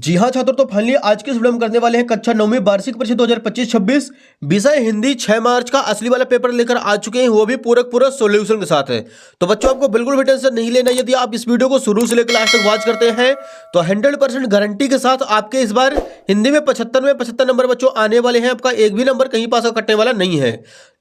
जी हाँ छात्रों, तो फाइनली आज के इस वीडियो में करने वाले हैं कक्षा 9वीं वार्षिक परीक्षा 2025-26 विषय हिंदी 6 मार्च का असली वाला पेपर लेकर आ चुके हैं, वो भी पूरा सॉल्यूशन के साथ है। तो बच्चों आपको बिल्कुल भी टेंशन नहीं लेना। यदि आप इस वीडियो को शुरू से लेकर लास्ट तक वॉच करते हैं तो 100% गारंटी के साथ आपके इस बार हिंदी में 75 नंबर बच्चों आने वाले हैं। आपका एक भी नंबर कहीं पास कटने वाला नहीं है।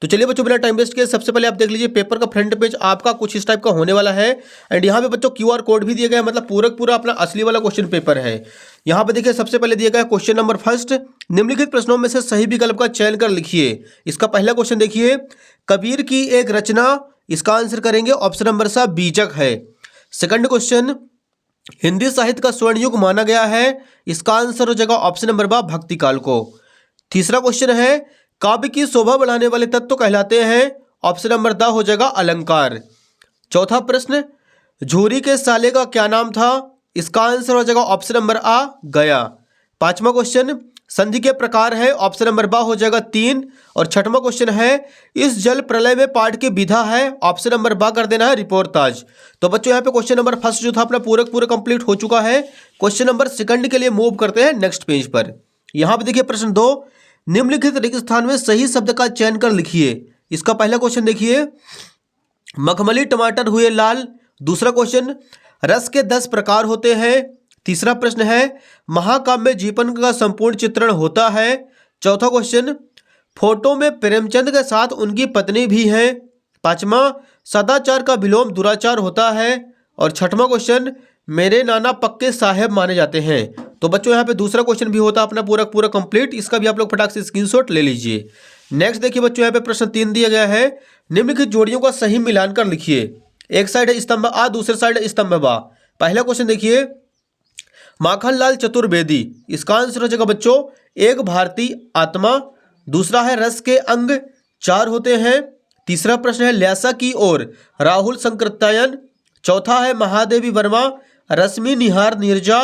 तो चलिए बच्चों, बिना टाइम वेस्ट किए सबसे पहले आप देख लीजिए पेपर का फ्रंट पेज आपका कुछ इस टाइप का होने वाला है। एंड यहाँ पे बच्चों QR कोड भी दिया गया है, मतलब पूरा अपना असली वाला क्वेश्चन पेपर है। यहाँ पे देखिए सबसे पहले दिया गया है क्वेश्चन नंबर फर्स्ट, निम्नलिखित प्रश्नों में से सही विकल्प का चयन कर लिखिए। इसका पहला क्वेश्चन देखिए, कबीर की एक रचना, इसका आंसर करेंगे ऑप्शन नंबर सा बीजक है। सेकंड क्वेश्चन, हिंदी साहित्य का स्वर्ण युग माना गया है, इसका आंसर हो जाएगा ऑप्शन नंबर बा भक्ति काल को। तीसरा क्वेश्चन है, काव्य की शोभा बढ़ाने वाले तत्व कह हैं, ऑप्शन नंबर द हो जाएगा अलंकार। चौथा प्रश्न, झूरी के साले का क्या नाम था, इसका आंसर हो जाएगा ऑप्शन नंबर आ गया। पांचवा क्वेश्चन, संधि के प्रकार है, ऑप्शन नंबर बा हो जाएगा 3। और छठवां क्वेश्चन है, इस जल प्रलय में पाठ की विधा है, ऑप्शन नंबर बा कर देना है रिपोर्टाज। तो बच्चों यहाँ पे क्वेश्चन नंबर फर्स्ट जो था अपना पूरा कंप्लीट हो चुका है। क्वेश्चन नंबर सेकंड के लिए मूव करते हैं नेक्स्ट पेज पर। यहाँ पे देखिए प्रश्न 2, निम्नलिखित रिक्त स्थान में सही शब्द का चयन कर लिखिए। इसका पहला क्वेश्चन देखिए, मखमली टमाटर हुए लाल। दूसरा क्वेश्चन, रस के 10 प्रकार होते हैं। तीसरा प्रश्न है, महाकाव्य में जीवन का संपूर्ण चित्रण होता है। चौथा क्वेश्चन, फोटो में प्रेमचंद के साथ उनकी पत्नी भी है। पांचवा, सदाचार का विलोम दुराचार होता है। और छठवां क्वेश्चन, मेरे नाना पक्के साहेब माने जाते हैं। तो बच्चों यहाँ पे दूसरा क्वेश्चन भी होता है अपना पूरा कंप्लीट, इसका भी आप लोग फटाक से स्क्रीनशॉट ले लीजिए। नेक्स्ट देखिए बच्चों, यहाँ पे प्रश्न 3 दिया गया है, निम्नलिखित जोड़ियों का सही मिलान कर लिखिए। एक साइड है स्तंभ आ, दूसरे साइड है स्तंभ बा। पहला क्वेश्चन देखिए, माखनलाल चतुर्वेदी, इसका आंसर हो जाएगा बच्चों एक भारतीय आत्मा। दूसरा है, रस के अंग 4 होते हैं। तीसरा प्रश्न है, ल्यासा की ओर राहुल संकृत्यायन। चौथा है, महादेवी वर्मा रश्मि निहार नीरजा।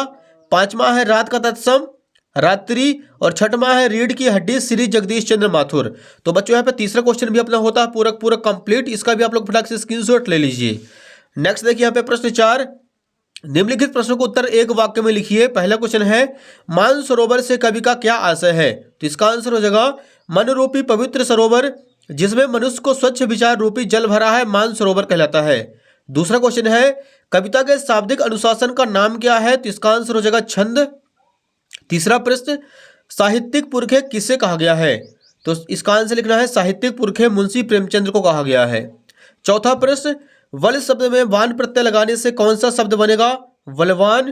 पांचवा है, रात का तत्सम रात्रि। और छठवां है, रीढ़ की हड्डी श्री जगदीश चंद्र माथुर। तो बच्चों यहाँ पे तीसरा क्वेश्चन भी अपना होता है पूरा कंप्लीट, इसका भी आप लोग फटाक से स्क्रीनशॉट ले लीजिए। नेक्स्ट देखिए यहाँ पे प्रश्न 4, निम्नलिखित प्रश्नों को उत्तर एक वाक्य में लिखिए। पहला क्वेश्चन है, मानसरोवर से कवि का क्या आशय है, तो इसका आंसर हो जाएगा मन रूपी पवित्र सरोवर जिसमें मनुष्य को स्वच्छ विचार रूपी जल भरा है, मानसरोवर कहलाता है। दूसरा क्वेश्चन है, कविता के शाब्दिक अनुशासन का नाम क्या है, तो इसका आंसर हो जाएगा छंद। तीसरा प्रश्न, साहित्यिक पुरखे किसे कहा गया है, तो इसका आंसर लिखना है साहित्यिक पुरखे मुंशी प्रेमचंद्र को कहा गया है। चौथा प्रश्न, वल शब्द में वान प्रत्यय लगाने से कौन सा शब्द बनेगा, वलवान।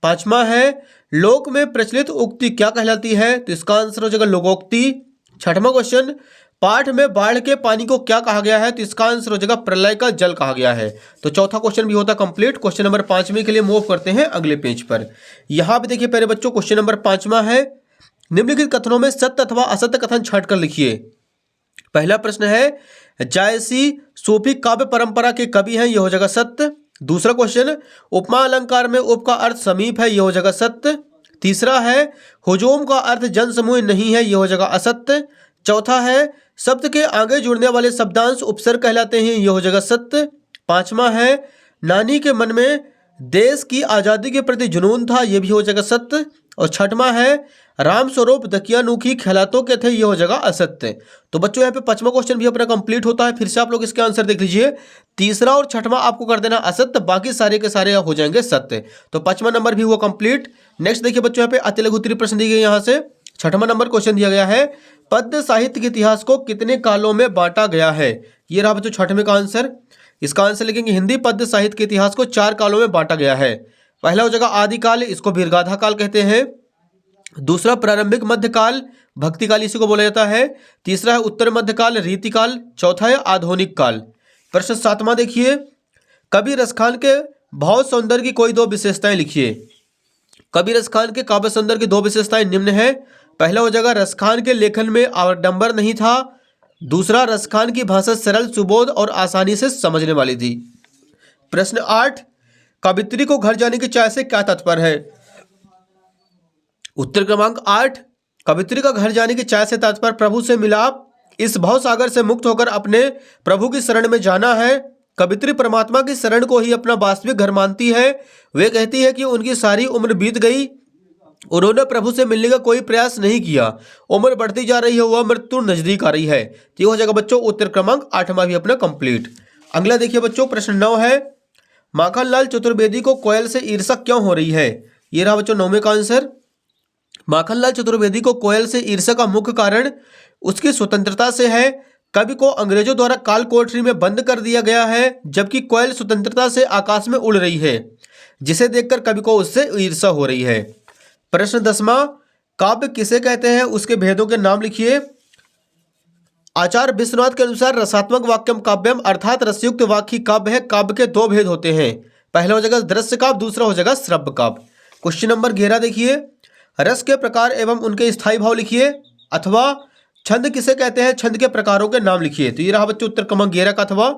पांचवा है, लोक में प्रचलित उक्ति क्या कहलाती है, तो इसका आंसर हो जाएगा लोकोक्ति। छठवां क्वेश्चन, पाठ में बाढ़ के पानी को क्या कहा गया है, तो इसका आंसर हो जाएगा प्रलय का जल कहा गया है। तो चौथा क्वेश्चन भी होता कंप्लीट। क्वेश्चन नंबर 5वें के लिए मूव करते हैं अगले पेज पर। यहाँ पे देखिए पहले बच्चों क्वेश्चन नंबर 5वां है, निम्नलिखित कथनों में सत्य अथवा असत्य कथन छांट कर लिखिए। पहला प्रश्न है, जायसी सूफी काव्य परंपरा के कवि हैं, यह हो जाएगा सत्य। दूसरा क्वेश्चन, उपमा अलंकार में उप का अर्थ समीप है, यह हो जाएगा सत्य। तीसरा है, हुजूम का अर्थ जन समूह नहीं है, यह हो जाएगा असत्य। चौथा है, शब्द के आगे जुड़ने वाले शब्दांश उपसर्ग कहलाते हैं, यह हो जाएगा सत्य। पांचवा है, नानी के मन में देश की आज़ादी के प्रति जुनून था, यह भी हो जाएगा सत्य। और छठवां है, राम स्वरूप दकियानुखी ख्यालातों के थे, यह हो जाएगा असत्य। तो बच्चों यहाँ पे 5वां क्वेश्चन भी अपना कंप्लीट होता है। फिर से आप लोग इसके आंसर देख लीजिए, तीसरा और छठवां आपको कर देना असत्य, बाकी सारे के सारे हो जाएंगे सत्य। तो 5वां नंबर भी हुआ कंप्लीट। नेक्स्ट देखिए बच्चों, यहाँ पे अति लघु उत्तरीय प्रश्न दी गई, यहाँ से 6वां नंबर क्वेश्चन दिया गया है, पद्य साहित्य के इतिहास को कितने कालों में बांटा गया है। ये रहा बच्चों 6वें का आंसर। इसका आंसर लिखेंगे, हिंदी पद्य साहित्य के इतिहास को 4 कालों में बांटा गया है। पहला हो जाएगा आदिकाल, इसको वीरगाथा काल कहते हैं। दूसरा प्रारंभिक मध्यकाल, भक्ति काल इसी को बोला जाता है। तीसरा है उत्तर मध्यकाल, रीतिकाल। चौथा है आधुनिक काल। प्रश्न 7वां देखिए, कवि रसखान के भाव सौंदर्य की कोई 2 विशेषताएं लिखिए। कवि रसखान के काव्य सौंदर्य की 2 विशेषताएं निम्न है। पहला हो जाएगा, रसखान के लेखन में आडंबर नहीं था। दूसरा, रसखान की भाषा सरल, सुबोध और आसानी से समझने वाली थी। प्रश्न 8, कवित्री को घर जाने की चाय से क्या तात्पर्य है। उत्तर क्रमांक 8, कवित्री का घर जाने की चाय से तात्पर्य प्रभु से मिलाप, इस भव सागर से मुक्त होकर अपने प्रभु की शरण में जाना है। कवित्री परमात्मा की शरण को ही अपना वास्तविक घर मानती है। वे कहती है कि उनकी सारी उम्र बीत गई, उन्होंने प्रभु से मिलने का कोई प्रयास नहीं किया। उम्र बढ़ती जा रही है, वह मृत्यु नजदीक आ रही है। तो ये हो जाएगा बच्चों उत्तर क्रमांक 8वां भी अपना कंप्लीट। अगला देखिए बच्चों, प्रश्न 9 है, माखनलाल चतुर्वेदी को कोयल से ईर्ष्या क्यों हो रही है? ये रहा बच्चों 9वें का आंसर। माखनलाल चतुर्वेदी को कोयल से ईर्ष्या का मुख्य कारण उसकी स्वतंत्रता से है। कवि को अंग्रेजों द्वारा काल कोठरी में बंद कर दिया गया है, जबकि कोयल स्वतंत्रता से आकाश में उड़ रही है, जिसे देखकर कवि को उससे ईर्ष्या हो रही है। प्रश्न 10वां, काव्य किसे कहते हैं? उसके भेदों के नाम लिखिए। आचार्य विश्वनाथ के अनुसार रसात्मक वाक्यम काव्यम अर्थात रसयुक्त वाक्य काव्य है। काव्य के दो भेद होते हैं, पहला हो जाएगा दृश्य काव्य, दूसरा हो जाएगा श्रव्य काव्य। क्वेश्चन नंबर 11 देखिए, रस के प्रकार एवं उनके स्थायी भाव लिखिए, अथवा छंद किसे कहते हैं? छंद के प्रकारों के नाम लिखिए। तो ये रहा बच्चों उत्तर क्रमांक 11 का। अथवा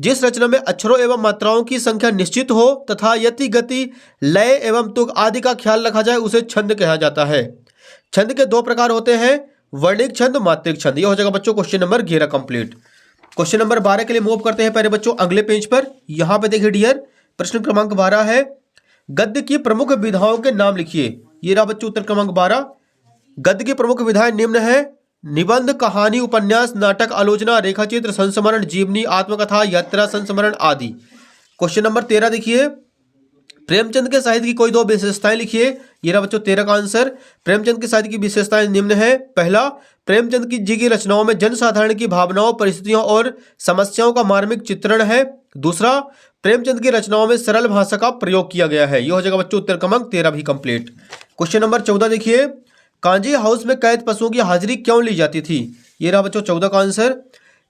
जिस रचना में अक्षरों एवं मात्राओं की संख्या निश्चित हो तथा यति गति लय एवं तुक आदि का ख्याल रखा जाए उसे छंद कहा जाता है। छंद के दो प्रकार होते हैं, वर्णिक छंद, मात्रिक छंद। ये हो जाएगा बच्चों question number 11 complete. Question number 12 के लिए मूव करते हैं पहले बच्चों अगले पेज पर। यहां पे देखिए डियर, प्रश्न क्रमांक 12 है, गद्य की प्रमुख विधाओं के नाम लिखिए। ये रहा बच्चों उत्तर क्रमांक 12। गद्य की प्रमुख विधाएं निम्न है, निबंध, कहानी, उपन्यास, नाटक, आलोचना, रेखाचित्र, संस्मरण, जीवनी, आत्मकथा, यात्रा, संस्मरण आदि। क्वेश्चन नंबर 13 देखिए, प्रेमचंद के साहित्य की कोई दो विशेषताएं लिखिए। ये रहा बच्चों 13 का आंसर। प्रेमचंद के साहित्य की विशेषताएं निम्न है, पहला, प्रेमचंद जी की रचनाओं में जनसाधारण की भावनाओं, परिस्थितियों और समस्याओं का मार्मिक चित्रण है। दूसरा, प्रेमचंद की रचनाओं में सरल भाषा का प्रयोग किया गया है। ये हो जाएगा बच्चों उत्तर क्रमांक 13 भी कंप्लीट। क्वेश्चन नंबर 14 देखिए, कांजी हाउस में कैद पशुओं की हाजिरी क्यों ली जाती थी? ये रहा बच्चों 14 का आंसर।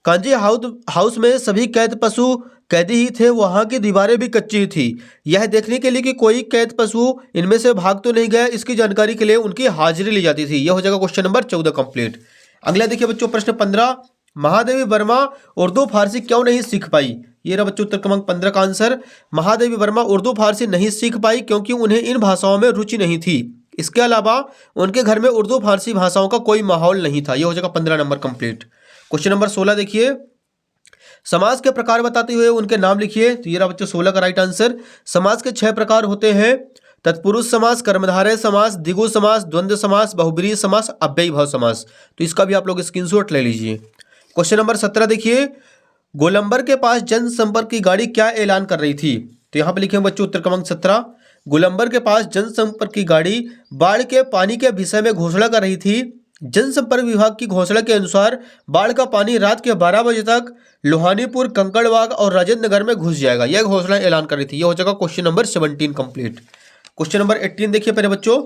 कांजी हाउस में सभी कैद पशु कैदी ही थे, वहां की दीवारें भी कच्ची ही थी। यह देखने के लिए कि कोई कैद पशु इनमें से भाग तो नहीं गया, इसकी जानकारी के लिए उनकी हाजिरी ली जाती थी। यह हो जाएगा क्वेश्चन नंबर 14 कंप्लीट। अगला देखिए बच्चों प्रश्न 15, महादेवी वर्मा उर्दू फारसी क्यों नहीं सीख पाई? ये रहा बच्चों उत्तर क्रमांक 15 का आंसर। महादेवी वर्मा उर्दू फारसी नहीं सीख पाई क्योंकि उन्हें इन भाषाओं में रुचि नहीं थी। इसके अलावा उनके घर में उर्दू फारसी भाषाओं का कोई माहौल नहीं था। यह हो जाएगा 15 नंबर कंप्लीट। क्वेश्चन नंबर 16 देखिए, समाज के प्रकार बताते हुए उनके नाम लिखिए। तो ये रहा बच्चों 16 का राइट आंसर। समाज के 6 प्रकार होते हैं, तत्पुरुष समास, कर्मधारय समास, द्विगु समास, द्वंद्व समास, बहुब्रीहि समास, अव्ययी भाव समास। तो इसका भी आप लोग स्क्रीनशॉट ले लीजिए। क्वेश्चन नंबर 17 देखिए, गोलंबर के पास जनसंपर्क की गाड़ी क्या ऐलान कर रही थी? तो यहाँ पे लिखे बच्चों उत्तर क्रमांक 17, गोलंबर के पास जनसंपर्क की गाड़ी बाढ़ के पानी के विषय में घोषणा कर रही थी। जनसंपर्क विभाग की घोषणा के अनुसार बाढ़ का पानी रात के 12 बजे तक लोहानीपुर, कंकड़बाग और राजेंद्र नगर में घुस जाएगा। यह घोषणा ऐलान कर रही थी। यह हो जाएगा question number 17 complete. Question number 18 देखिए पहले बच्चों,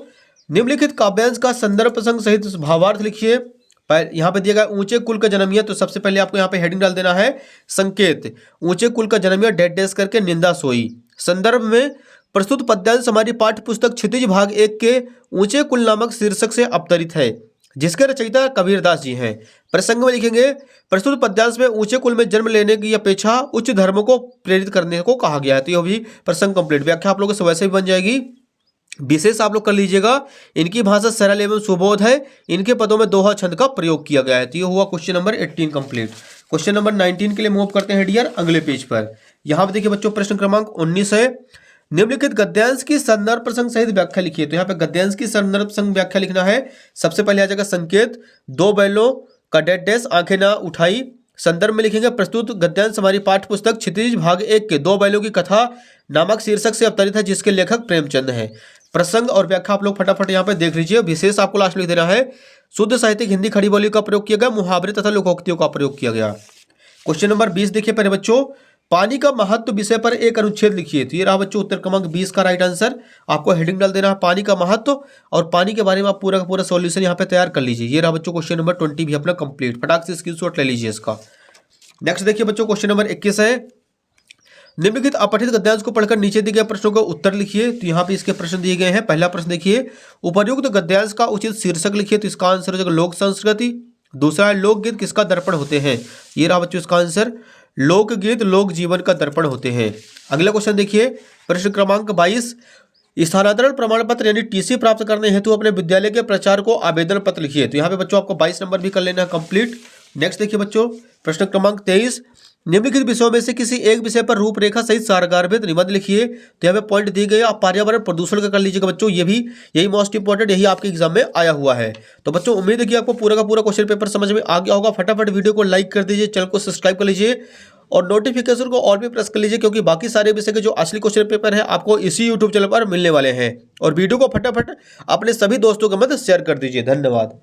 निम्नलिखित काव्यांश का संदर्भ प्रसंग सहित भावार्थ लिखिए। यहाँ पे दिया गया ऊंचे कुल का जन्मिया, तो सबसे पहले आपको यहाँ पे हेडिंग डाल देना है संकेत, ऊंचे कुल का जन्मिया डैश डैश करके निंदा सोई। संदर्भ में प्रस्तुत पद्यांश हमारी पाठ्य पुस्तक क्षितिज भाग 1 के ऊंचे कुल नामक शीर्षक से अवतरित है, जिसके रचयिता कबीरदास जी हैं। प्रसंग में लिखेंगे, प्रस्तुत पद्यांश में ऊंचे कुल में जन्म लेने की अपेक्षा उच्च धर्म को प्रेरित करने को कहा गया है। तो यह भी प्रसंग कंप्लीट। व्याख्या आप लोगों से वैसे भी बन जाएगी, विशेष आप लोग कर लीजिएगा। इनकी भाषा सरल एवं सुबोध है, इनके पदों में दोहा छंद का प्रयोग किया गया है। तो ये हुआ question number 18 complete. Question number 19 के लिए मूव करते हैं डियर अगले पेज पर। यहाँ पे देखिए बच्चों प्रश्न क्रमांक 19 है, निम्नलिखित गद्यांश की संदर्भ प्रसंग सहित व्याख्या लिखिए। तो यहाँ पे गद्यांश की संदर्भ प्रसंग व्याख्या लिखना है। सबसे पहले आ जाएगा संकेत, 2 बैलों का डैश डैश आंखें ना उठाई। संदर्भ में लिखेंगे, प्रस्तुत गद्यांश हमारी पाठ्य पुस्तक क्षितिज भाग 1 के 2 बैलों की कथा नामक शीर्षक से अवतरित है, जिसके लेखक प्रेमचंद हैं। प्रसंग और व्याख्या आप लोग फटाफट यहाँ पे देख लीजिए। विशेष आपको लास्ट लिख देना है, शुद्ध साहित्यिक हिंदी खड़ी बोली का प्रयोग किया गया, मुहावरे तथा लोकोक्तियों का प्रयोग किया गया। क्वेश्चन नंबर 20 देखिए पहले बच्चों, पानी का महत्व विषय पर एक अनुच्छेद लिखिए। तो ये रहा बच्चों उत्तर क्रमांक 20 का राइट आंसर। आपको हेडिंग डाल देना है पानी का महत्व, और पानी के बारे में आप पूरा का पूरा सॉल्यूशन यहाँ पे तैयार कर लीजिए। ये रहा बच्चों क्वेश्चन नंबर 20 भी अपना कंप्लीट। फटाक से स्क्रीनशॉट ले लीजिए इसका। नेक्स्ट देखिए बच्चों क्वेश्चन नंबर 21 है, निम्नलिखित अपठित गद्यांश को पढ़कर नीचे दिए गए प्रश्नों का उत्तर लिखिए। तो यहाँ पे इसके प्रश्न दिए गए हैं। पहला प्रश्न देखिए, उपर्युक्त गद्यांश का उचित शीर्षक लिखिए। तो इसका आंसर हो जाएगा लोक संस्कृति। दूसरा है, लोकगीत किसका दर्पण होते हैं? ये रहा बच्चों इसका आंसर, लोकगीत लोक जीवन का दर्पण होते हैं। अगला क्वेश्चन देखिए प्रश्न क्रमांक 22, स्थानांतरण प्रमाण पत्र यानी टीसी प्राप्त करने हेतु अपने विद्यालय के प्रचार को आवेदन पत्र लिखिए। तो यहाँ पे बच्चों आपको 22 नंबर भी कर लेना है कंप्लीट। नेक्स्ट देखिए बच्चों प्रश्न क्रमांक 23, निम्नलिखित विषयों में से किसी एक विषय पर रूपरेखा सहित सारगार्भित निबंध लिखिए। तो यहाँ पे पॉइंट दिए गए, आप पर्यावरण प्रदूषण का कर लीजिएगा बच्चों, ये भी यही मोस्ट इंपॉर्टेंट, यही आपके एग्जाम में आया हुआ है। तो बच्चों उम्मीद है कि आपको पूरा का पूरा क्वेश्चन पेपर समझ में आ गया होगा। फटाफट वीडियो को लाइक कर दीजिए, चैनल को सब्सक्राइब कर लीजिए और नोटिफिकेशन को ऑल पे प्रेस कर लीजिए, क्योंकि बाकी सारे विषय के जो असली क्वेश्चन पेपर है आपको इसी यूट्यूब चैनल पर मिलने वाले हैं। और वीडियो को फटाफट अपने सभी दोस्तों के मध्य शेयर कर दीजिए। धन्यवाद।